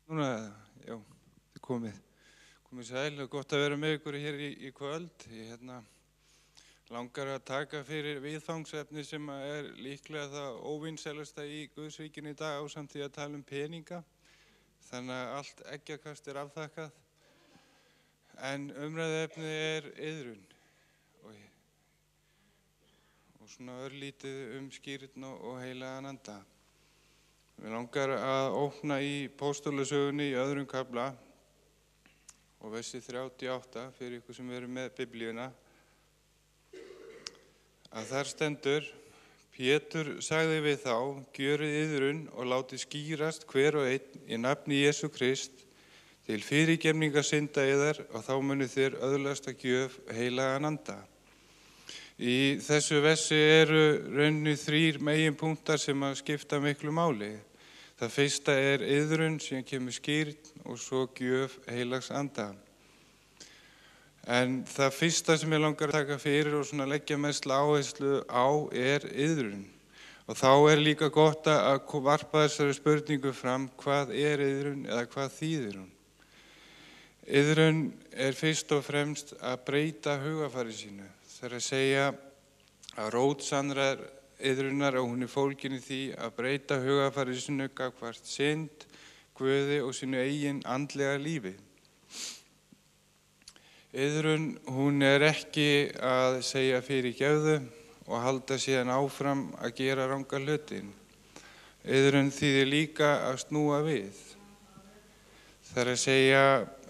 Núna, já, þið komið sæl og gott að vera með ykkur hér í kvöld. Ég langar að taka fyrir viðfangsefni sem er líklega það óvinsælasta í Guðsríkinu í dag ásamt því að tala um peninga. Þannig að allt eggjakast er afþakkað. En umræðuefni er iðrun og svona örlítið skírn og heilagan anda. Mig langar að opna í Póstólasögunni í 2. kafla og versi 38 fyrir ykkur sem eru með Biblíuna. Að þar stendur: Pétur sagði við þá, gjörið iðrun og látið skýrast hver og einn í nafni Jesú Krist til fyrirgefningar synda yðar og þá munu þér öðlast að gjöf heilagan anda. Í þessu versi eru rauninni 3 meginpunktar sem að skipta miklu máli. Það fyrsta er iðrun, síðan kemur skírn og svo gjöf heilags anda. En það fyrsta sem ég langar að taka fyrir og svona leggja mest áherslu á er iðrun. Og þá er líka gott að varpa þessari spurningu fram: hvað er iðrun eða hvað þýðir hún? Iðrun er fyrst og fremst að breyta hugafari sínu. Það er að segja að rót sannrar iðrunar og hún er fólgin í því að breyta hugafari sínu gagnvart synd, Guði og sínu eigin andlega lífi. Iðrun, hún er ekki að segja fyrirgefðu og halda síðan áfram að gera ranga hluti. Iðrun þýðir líka að snúa við. Það er að segja,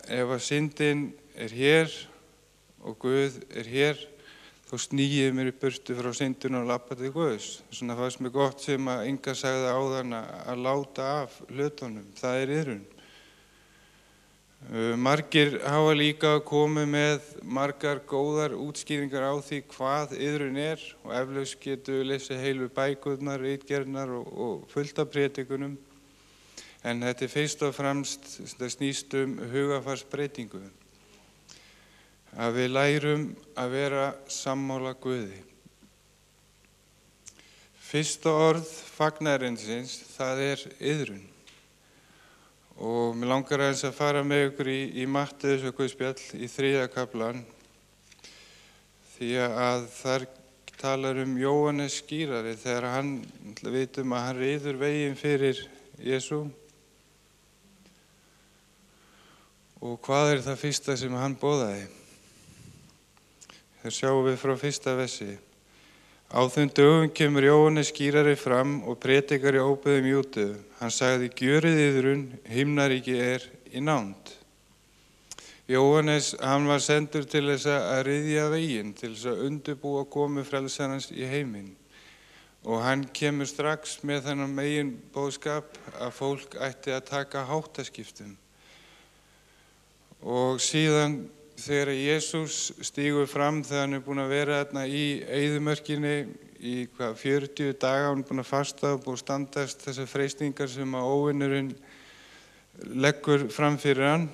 ef að syndin er hér og Guð er hér, þá sníið mér í burtu frá syndinu og labba til Guðs. Svona fannst mér gott sem að Inga sagði áðan að láta af hlutunum. Það er iðrun. Margir hafa líka komið með margar góðar útskýringar á því hvað iðrun er og eflaust getur lesið heilu bækurnar, ritgerðnar og fullt af prédikunum. En þetta er fyrst og fremst, þetta snýst hugafarsbreytingu. Að við lærum að vera sammála Guði. Fyrsta orð fagnaðarins, það er iðrun. Og mig langar aðeins að fara með ykkur í Matteus og Guðspjall í 3. kaflan. Því að þar talar Jóhannes skýrari þegar hann, vitum að hann ryður veginn fyrir Jesú. Og hvað er það fyrsta sem hann boðaði? Þar sjáum við frá fyrsta versi. Á þeim dögum kemur Jóhannes skýrari fram og prédikar í óbyggðum Júdeu. Hann sagði: gjörið iðrun, himnaríki er í nánd. Jóhannes, hann var sendur til þess að ryðja veginn, til þess að undirbúa komu frelsarans í heiminn. Og hann kemur strax með þennan megin boðskap að fólk ætti að taka háttaskiptum. Og síðan þegar Jesús stígur fram, þegar hann er búinn að vera þarna í eyðimörkinni í 40 daga, hann er búinn að fasta og búinn að standast þessar freistingar sem að óvinurinn leggur fram fyrir hann,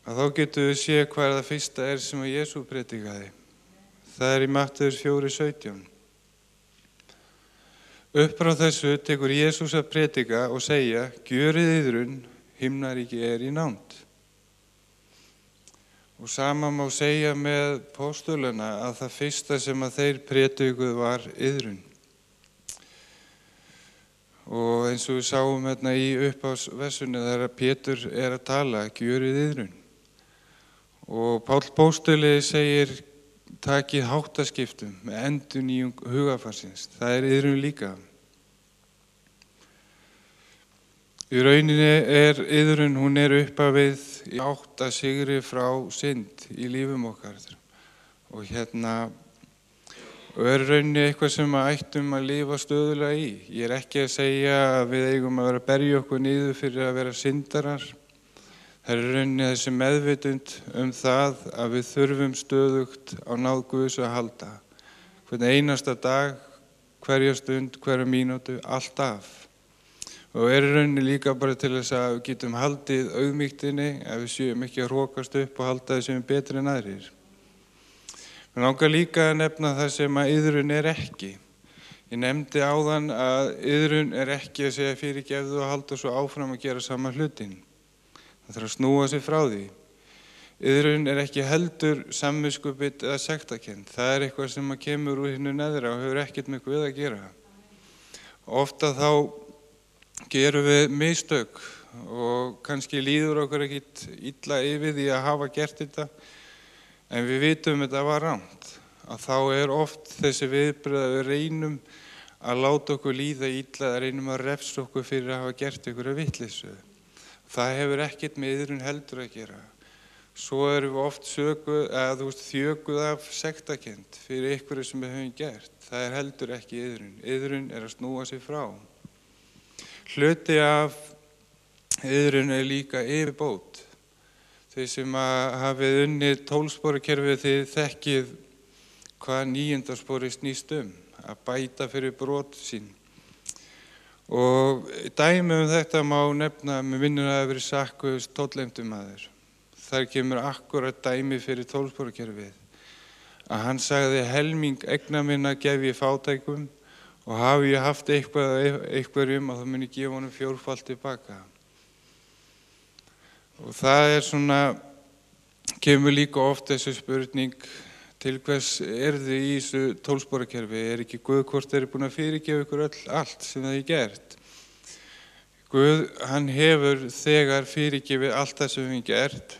að þá getum við séð hvað það fyrsta er sem að Jesú predikaði. Það er í Matteus 4:17. Upp frá þessu tekur Jesús að predika og segja: gjörið iðrun, himnaríki er í nánd. Og sama má segja með póstulana að það fyrsta sem að þeir predikuðu var iðrun. Og eins og við sáum hérna í upphafsversunni þegar Pétur er að tala, gjörið iðrun. Og Páll póstuli segir: takið háttaskiptum með endurnýjung hugafarsins. Það er iðrun líka. Í rauninni er iðrun, hún er upphafið í átt að sigri frá synd í lífum okkar. Og er rauninni eitthvað sem að ættum að lifa stöðulega í. Ég er ekki að segja að við eigum að vera að berja okkur niður fyrir að vera syndarar. Það er rauninni þessi meðvitund það að við þurfum stöðugt á náð Guðs að halda. Hvern einasta dag, hverja stund, hverja mínútu, alltaf. Og er rauninni líka bara til þess að við getum haldið auðmýktinni, að við séum ekki að hrókast upp og halda þessum betri en aðrir. Mér langar líka að nefna það sem að iðrun er ekki. Ég nefndi áðan að iðrun ekki að segja fyrirgefðu og halda svo áfram að gera sama hlutin. Það þarf að snúa sig frá því. Iðrun ekki heldur samviskubit eða sektarkennd. Það eitthvað sem kemur úr hinu neðra og hefur ekkert með Guð að gera. Ofta þá gerum við mistök og kannski líður okkur ekkert illa yfir því að hafa gert þetta, en við vitum þetta var rangt. Að þá oft þessi viðbrögð að við reynum að láta okkur líða illa, að reynum að refsa okkur fyrir að hafa gert einhverja vitleysu. Það hefur ekkert með iðrun heldur að gera. Svo erum við oft þjökuð af sektarkennd fyrir einhverju sem við höfum gert. Það heldur ekki iðrun. Iðrun að snúa sig frá. Hluti af iðrun líka yfirbót. Þeir sem hafið unnið 12-sporakerfið, þið þekkið hvað 9. sporið snýst að bæta fyrir brot sín. Og dæmi þetta má nefna með minnir að hafa verið Sakkaus tollheimtumaður. Þar kemur akkurat dæmi fyrir 12-sporakerfið. Að hann sagði helming eigna minna gef ég fátækum og hafi ég haft einhverjum að það muni gefa honum 4-falt tilbaka. Og það kemur líka oft þessu spurning, til hvers þið í þessu 12-sporakerfi? Ekki Guð hvort þeir búin að fyrirgefa ykkur allt sem það gert? Guð, hann hefur þegar fyrirgefið allt það sem við höfum gert,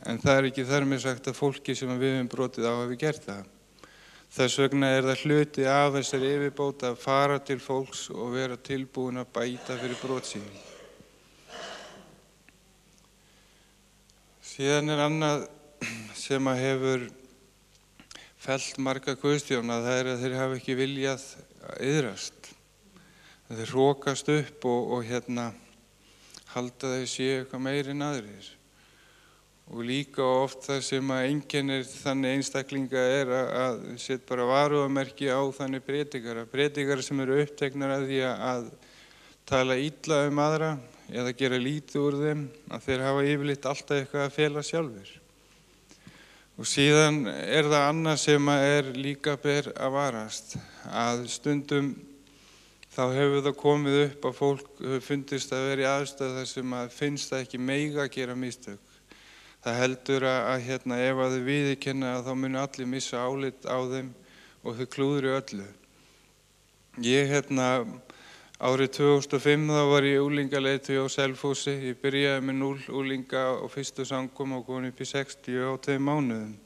en það ekki þar með sagt að fólki sem við höfum brotið á hafi gert það. Þess vegna það hluti af þessari yfirbót að fara til fólks og vera tilbúin að bæta fyrir brot sín. Síðan annað sem hefur fellt marga guðstjóna, það að þeir hafa ekki viljað að iðrast. Þeir hrókast upp og halda þeir séu eitthvað meiri en aðrir. Og líka oft það sem einkennir þannig einstaklinga að setja bara varúðarmerki á þannig predikara sem eru uppteknar að því að tala illa aðra eða gera lítið úr þeim, að þeir hafa yfirleitt alltaf eitthvað að fela sjálfur. Og síðan það annað sem líka ber að varast, að stundum þá hefur það komið upp að fólk fundist að vera í aðstæðu þar sem finnst það ekki mega að gera mistök. Það heldur að ef þau viðurkenna þá munu allir missa álit á þeim og þau klúðri öllu. Ég árið 2005 þá var ég unglingaleiðtogi á Selfossi. Ég byrjaði með 0 unglinga á fyrstu samkomu og kom upp í 60 á 2 mánuðum.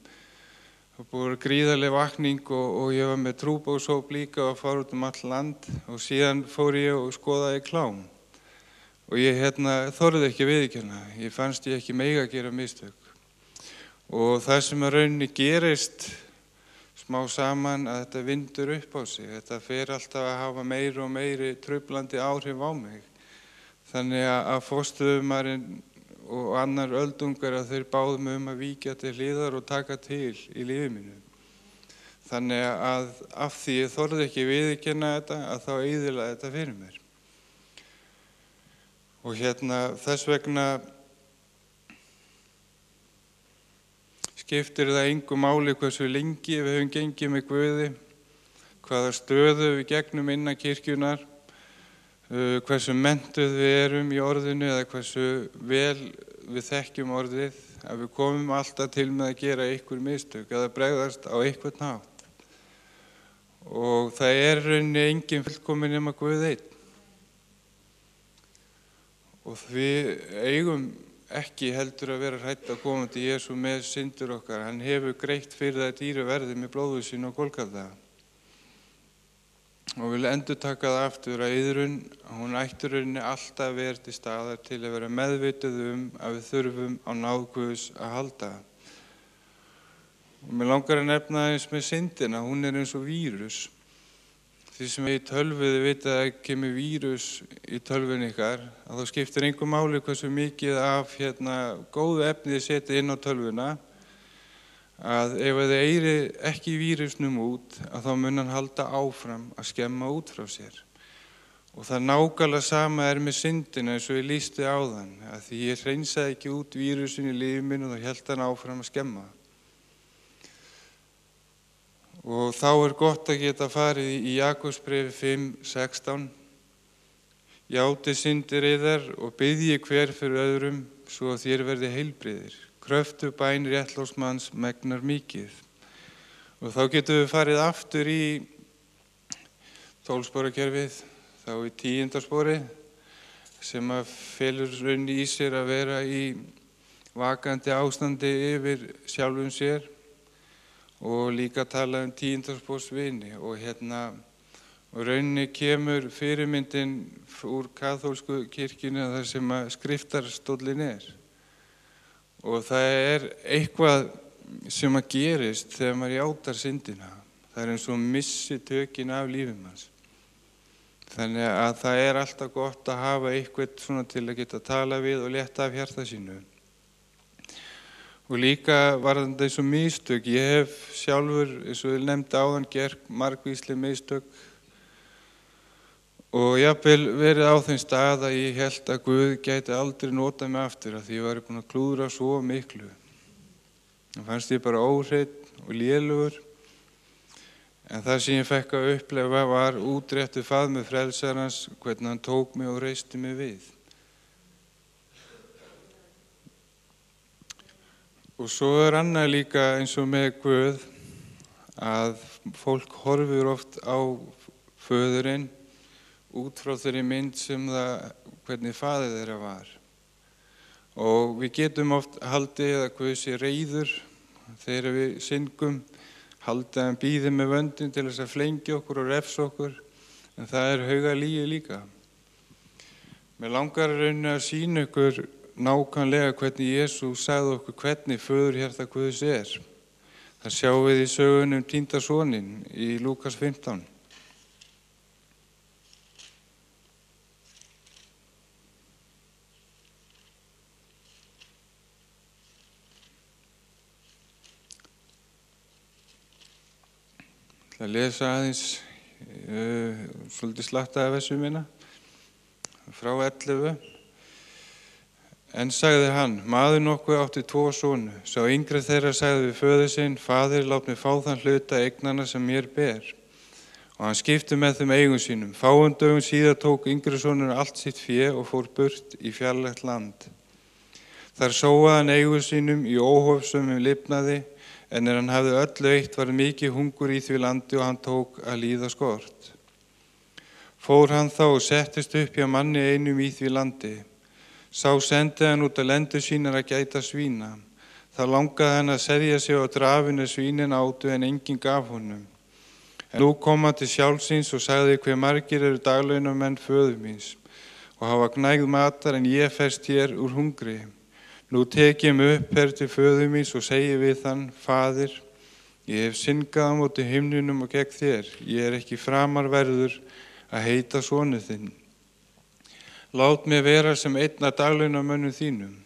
Það búið gríðarleg vakning og ég var með trúbókshóp líka og fór út all land og síðan fór ég og skoðaði klám. Og ég þorði ekki að viðurkenna. Ég fannst ég ekki mega að gera mistök. Og það sem rauninni gerist smá saman að þetta vindur upp á sig. Þetta fer alltaf að hafa meiri og meiri truflandi áhrif á mig. Þannig að fósturmaðurinn og annar öldungar að þeir báðu mig að víkja til hliðar og taka til í lífi mínu. Þannig að af því ég þorði ekki viðurkenna þetta að þá eyðilaði þetta fyrir mér. Og þess vegna skiptir það engu máli hversu lengi við höfum gengið með Guði, hvaða stöðu við gegnum innan kirkjunar, hversu menntuð við erum í orðinu eða hversu vel við þekkjum orðið, að við komum alltaf til með að gera einhver mistök eða bregðast á einhvern hátt. Og það rauninni engin fullkominn nema Guð einn. Og við eigum ekki heldur að vera hrædd að koma til Jesú með syndir okkar. Hann hefur greitt fyrir það dýru verði með blóði sínu á Golgata. Og vil endurtaka það aftur að iðrun, hún ætti rauninni alltaf verið til staðar til að vera meðvituð að við þurfum á náð Guðs að halda. Og mér langar að nefna eins með syndina, hún eins og vírus. Því sem í tölvuði vita að kemur vírus í tölvunni ykkar, að þá skiptir engu máli hversu mikið af góðu efnið setja inn á tölvuna, að ef þið eyri ekki vírusnum út, að þá mun hann halda áfram að skemma út frá sér. Og það nákvæmlega sama með syndina eins og ég lýsti áðan, að því ég hreinsaði ekki út vírusin í lífi mínu og þá hélt hann áfram að skemma. Og þá gott að geta farið í Jakobsbréfi 5:16. Játi syndir yðar og biðji hver fyrir öðrum, svo að þér verði heilbrigðir. Kröftug bæn réttláts manns megnar mikið. Og þá getum við farið aftur í 12-sporakerfið, þá í 10. sporið, sem að felur raunni í sér að vera í vakandi ástandi yfir sjálfum sér og líka tala 10. spors vini. Og raunni kemur fyrirmyndin úr kaþólsku kirkjunni þar sem að skriftarstóllinn Og það eitthvað sem að gerist þegar maður játar syndina. Það eins og missi tökin af lífið manns. Þannig að það alltaf gott að hafa eitthvað svona til að geta tala við og létta af hjarta sínu. Og líka varðandi eins og mistök. Ég hef sjálfur, eins og ég nefndi áðan, gert margvísleg mistök. Og jafnvel verið á þeim stað að ég held að Guð gæti aldrei notað mig aftur af því ég var búinn að klúðra svo miklu. Það fannst ég bara óhreinn og lélegur. En það sem ég fekk að upplifa var útréttur faðmur frelsarans, hvernig hann tók mig og reisti mig við. Og svo annað líka eins og með Guð, að fólk horfir oft á föðurinn út frá þeirri mynd sem hvernig faðir þeirra var. Og við getum oft haldið að Guð sé reiður þegar við syngum, haldið að hann bíði með vöndin til þess að flengja okkur og refsa okkur, en það hauga lygi líka. Mér langar rauninni að sýna ykkur nákvæmlega hvernig Jesús sagði okkur hvernig föðurhjarta Guðs Það sjáum við í sögunum týnda soninn í Lúkas 15. Það lesa aðeins svolítið slatta af þessu minna frá 11. En sagði hann, maður nokkuð átti 2 sonu. Sá yngri þeirra sagði við föður sinn, faðir, lát mig fá þann hluta eignanna sem mér ber. Og hann skipti með þeim eigum sínum. Fáum dögum síðar tók yngri sonur allt sitt fé og fór burt í fjarlægt land. Þar sóaði hann eigum sínum í óhófsömmum lifnaði, en hann hafði öllu eitt var mikið hungur í því landi og hann tók að líða skort. Fór hann þá og settist upp hjá manni einum í því landi. Sá sendi hann út að lendur sínar að gæta svína. Það langaði hann að serja sig á drafinu svínin átu en enginn gaf honum. En nú kom hann til sjálfsins og sagði hve margir eru daglaunamenn föður míns og hafa gnægð matar en ég ferst hér úr hungri. Nú tek ég mig upp her til föður míns og segi við hann, faðir, ég hef syngað á móti himninum og gegn þér. Ég ekki framar verður að heita sonu þinn. Lát mig vera sem einn af daglaunamönnum þínum.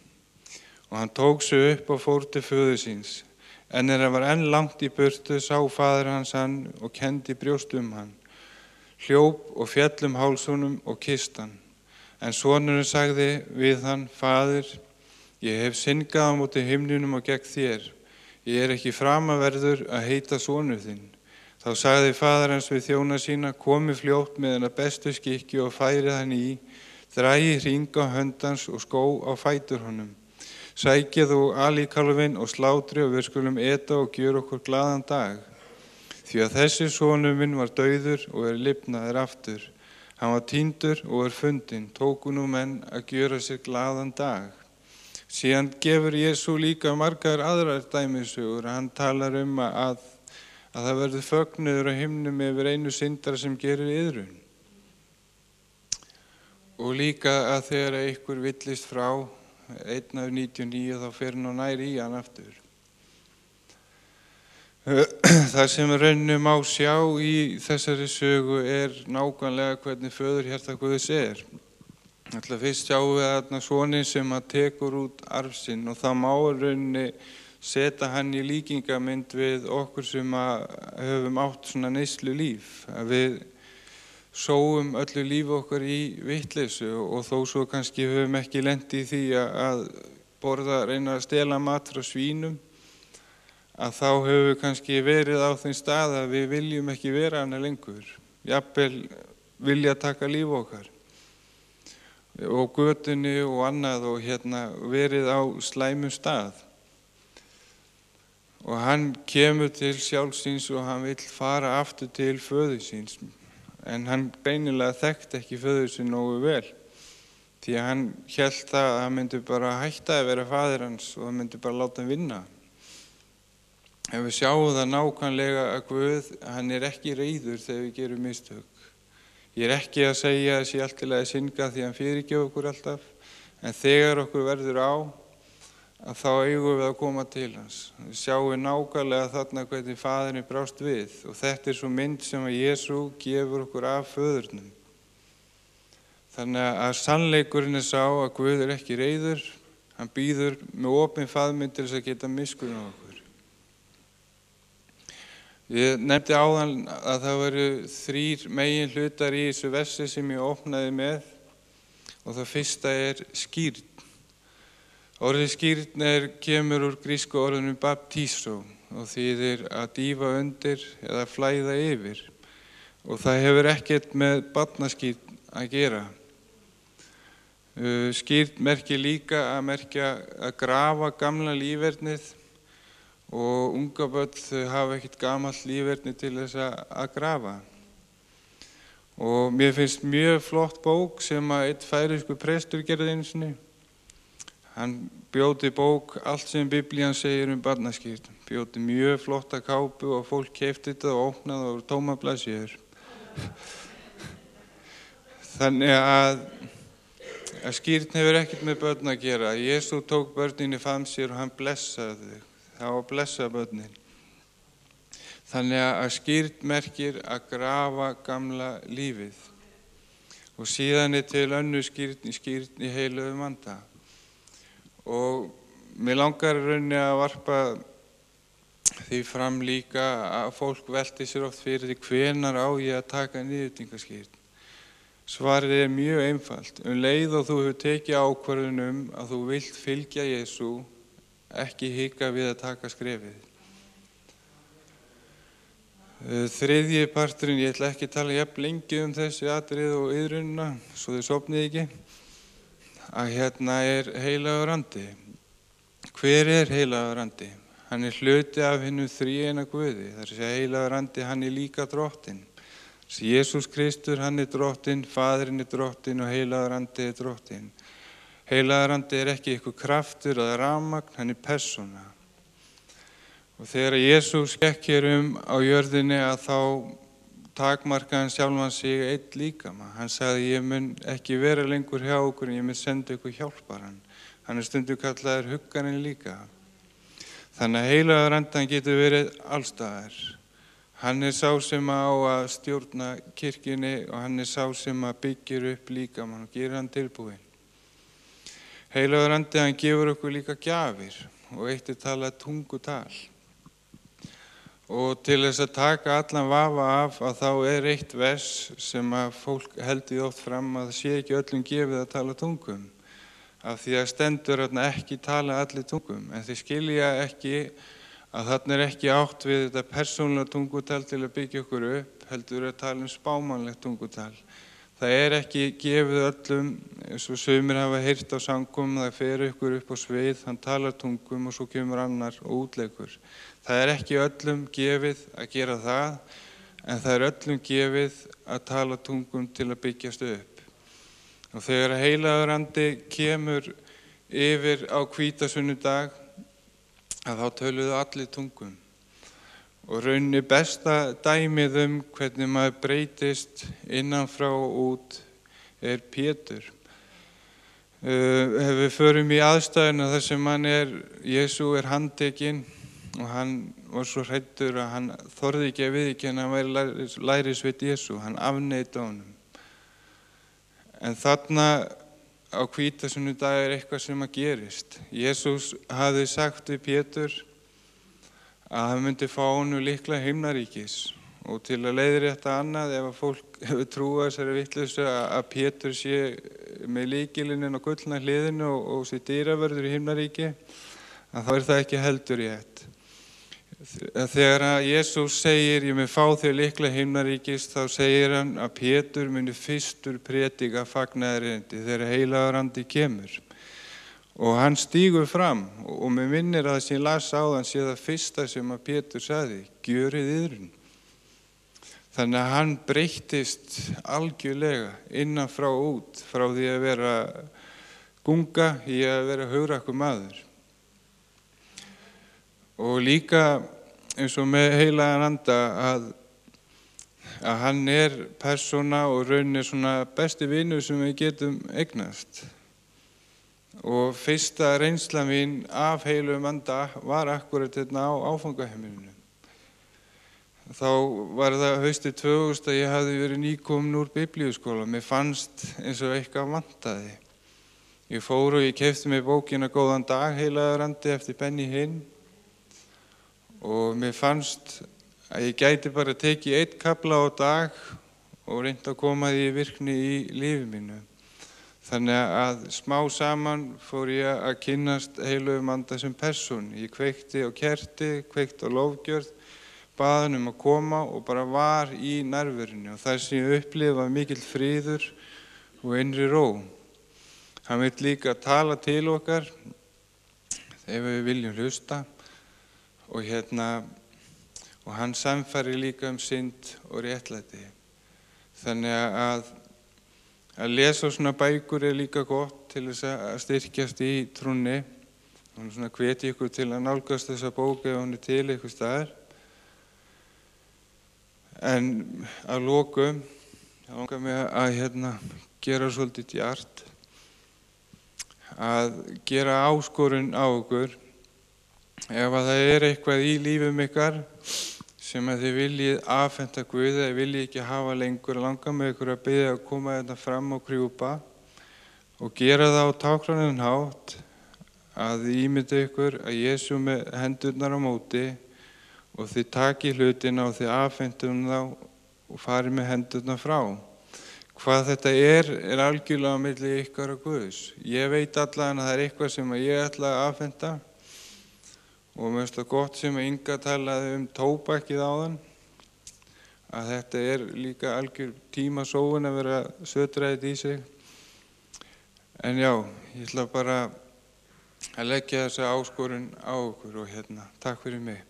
Og hann tók sig upp og fór til föður síns. En hann var enn langt í burtu, sá faðir hans hann og kendi brjóst hann. Hljóp og féll hálsunum og kysst hann. En sonurinn sagði við hann, faðir, ég hef syngað á móti himninum og gegn þér. Ég ekki framaverður að heita sonur þinn. Þá sagði faðir hans við þjóna sína, komi fljótt með hennar bestu skikki og færið hann í, dragi hring á hönd hans og skó á fætur honum. Sækið og alíkalvin og slátri og við skulum eta og gjöra okkur glaðan dag. Því að þessi sonur minn var dauður og lifnaður aftur. Hann var týndur og fundinn, tóku nú menn að gjöra sér glaðan dag. Síðan gefur Jesú líka margar aðrar dæmisögur. Hann talar að það verður fögnuður á himnum yfir einu syndara sem gerir iðrun. Og líka að þegar einhver villist frá, 1 af 99, þá fer hann og nær í hann aftur. Það sem rauninni má sjá í þessari sögu nákvæmlega hvernig föðurhjarta Guðs Alltaf fyrst sjáum við þarna soninn sem tekur út arf sinn og það má rauninni setja hann í líkingamynd við okkur sem höfum átt svona neyslu líf. Að við sóum öllu lífi okkar í vitleysu og þó svo kannski höfum ekki lent í því að borða, reyna að stela mat frá svínum, að þá höfum við kannski verið á þeim stað að við viljum ekki vera hana lengur. Jafnvel vilja taka líf okkar og götunni og annað og verið á slæmum stað. Og hann kemur til sjálfs síns og hann vill fara aftur til föður síns. En hann greinilega þekkti ekki föður sín nógu vel. Því að hann hélt það að hann myndi bara hætta að vera faðir hans og hann myndi bara láta hann vinna. En við sjáum það nákvæmlega að Guð, hann ekki reiður þegar við gerum mistök. Ég ekki að segja að sé allt í lagi að synga því hann fyrirgefur okkur alltaf. En þegar okkur verður á, að þá eigum við að koma til hans. Við sjáum nákvæmlega þarna hvernig faðirinn brást við og þetta svo mynd sem að Jesú gefur okkur af föðurnum. Þannig að sannleikurinn sá að Guð ekki reiður, hann býður með opinn faðminn til þess að geta miskunn á okkur. Ég nefndi áðan að það væru 3 megin hlutar í þessu versi sem ég opnaði með og það fyrsta skírn. Orðið skírn kemur úr grísku orðinu baptísó og þýðir að dýfa undir eða flæða yfir og það hefur ekkert með barnaskírn að gera. Skírn merkir líka að grafa gamla lífernið og unga börn hafa ekkert gamalt líferni til þess að grafa. Og mér finnst mjög flott bók sem að einn færeyskur prestur gerði einu sinni. Hann bjóti bók allt sem Biblían segir barnaskírn. Bjóti mjög flotta kápu og fólk keypti þetta og opnaði og tóma blaðsíður. Þannig að skírn hefur ekkert með börn að gera. Jesú tók börnin í faðm sér og hann blessaði þau. Það var að blessa börnin. Þannig að skírn merkir að grafa gamla lífið. Og síðan til önnur skírn í heilögum anda. Og mér langar rauninni að varpa því fram líka að fólk velti sér oft fyrir því hvenær á ég að taka niðurníðingaskírn. Svarið mjög einfalt. Leið og þú hefur tekið ákvörðun að þú vilt fylgja Jesú, ekki hika við að taka skrefið. Þriðji parturinn, ég ætla ekki að tala jafn lengi þessi atriði og iðrunina, svo þið sofnið ekki. Að heilagur andi. Hver heilagur andi? Hann hluti af hinum þríeina Guði. Það segja heilagur andi, hann líka drottinn. Jesús Kristur, hann drottinn, Faðirinn drottinn og heilagur andi drottinn. Heilagur andi ekki eitthvað kraftur eða rafmagn, hann persóna. Og þegar Jesús gekk hér á jörðinni að þá takmarkaði hann sjálfan sig einn líkama. Hann sagði, ég mun ekki vera lengur hjá okkur en ég mun senda ykkur hjálparan. Hann stundum kallaður huggarinn líka. Þannig að heilagur andi getur verið allstaðar. Hann sá sem á að stjórna kirkjunni og hann sá sem að byggir upp líkamann og gerir hann tilbúinn. Heilagur andi gefur okkur líka gjafir og eitt talað tungutal. Og til þess að taka allan vafa af að þá eitt vers sem að fólk heldur oft fram að það sé ekki öllum gefið að tala tungum. Af því að stendur ekki tala allir tungum. En þeir skilja ekki að þarna ekki átt við þetta persónulega tungutal til að byggja okkur upp, heldur að tala spámannlegt tungutal. Það ekki gefið öllum, eins og sumir hafa heyrt á samkomum, það fer ykkur upp á svið, hann talar tungum og svo kemur annar og útleikur. Það ekki öllum gefið að gera það, en það öllum gefið að tala tungum til að byggjast upp. Og þegar heilagur andi kemur yfir á hvítasunnudag, að þá töluðu allir tungum. Og rauninni besta dæmið hvernig maður breytist innan frá og út Pétur. Ef við förum í aðstæðuna þar sem Jesú handtekinn og hann var svo hræddur að hann þorði ekki að viðurkenna að hann væri lærisveinn Jesú, hann afneitaði honum. En þarna á hvítasunnudag eitthvað sem að gerist. Jesús hafði sagt við Pétur að hann myndi fá honum líklega himnaríkis og til að leiðrétta annað ef að fólk hefur trúað þessari vitleysu að Pétur sé með lykilinn á gullna hliðinu og sé dyravörður í himnaríki, að þá það ekki heldur rétt. Þegar að Jesús segir, ég mun fá þér lykla himnaríkis, þá segir hann að Pétur muni fyrstur predika fagnaðarerindi þegar heilagur andi kemur. Og hann stígur fram og mér minnir að það sem ég las áðan sé það fyrsta sem að Pétur sagði, gjörið iðrun. Þannig að hann breyttist algjörlega innan frá út, frá því að vera gunga í að vera hugrakkur maður. Og líka eins og með heilagan anda að hann persóna og rauninni svona besti vinur sem við getum eignast. Og fyrsta reynsla mín af heilagum anda var akkurat hérna á áfangaheimilinu. Þá var það haustið 2000 að ég hafði verið nýkomin úr biblíuskóla. Mér fannst eins og eitthvað vantaði. Ég fór og ég keypti mér bókina Góðan dag, heilagur andi eftir Benny Hinn. Og mér fannst að ég gæti bara tekið einn kafla á dag og reynt að koma því í virkni í lífi mínu. Þannig að smá saman fór ég að kynnast heilagum anda sem persón. Ég kveikti á kerti, kveikti á lofgjörð, bað hann að koma og bara var í nærverunni. Og það sem ég upplifði var mikill friður og innri ró. Hann vill líka tala til okkar ef við viljum hlusta. Og hann sannfærir líka synd og réttlæti. Þannig að lesa svona bækur líka gott til þess að styrkjast í trúnni. Og svona hvetja ykkur til að nálgast þessa bók ef hún til einhvers staðar. En að lokum, langar mig að gera svolítið djart, að gera áskorun á okkur. Ef að það eitthvað í lífum ykkar sem að þið viljið afhenda Guði eða viljið ekki hafa lengur, langar með ykkur að biðja að koma þetta fram og krjúpa og gera það á táknrænan hátt, að ímynda ykkur að Jesú með hendurnar á móti og þið takið hlutina og þið afhendum þá og farið með hendurnar frá. Hvað þetta algjörlega á milli ykkar og Guðs. Ég veit allavega að það eitthvað sem ég ætla að afhenda. Og mér finnst það gott sem að Inga talaði tóbakið áðan, að þetta líka algjör tímasóun að vera sötræðið í sig. En já, ég ætla bara að leggja þessa áskorun á okkur og takk fyrir mig.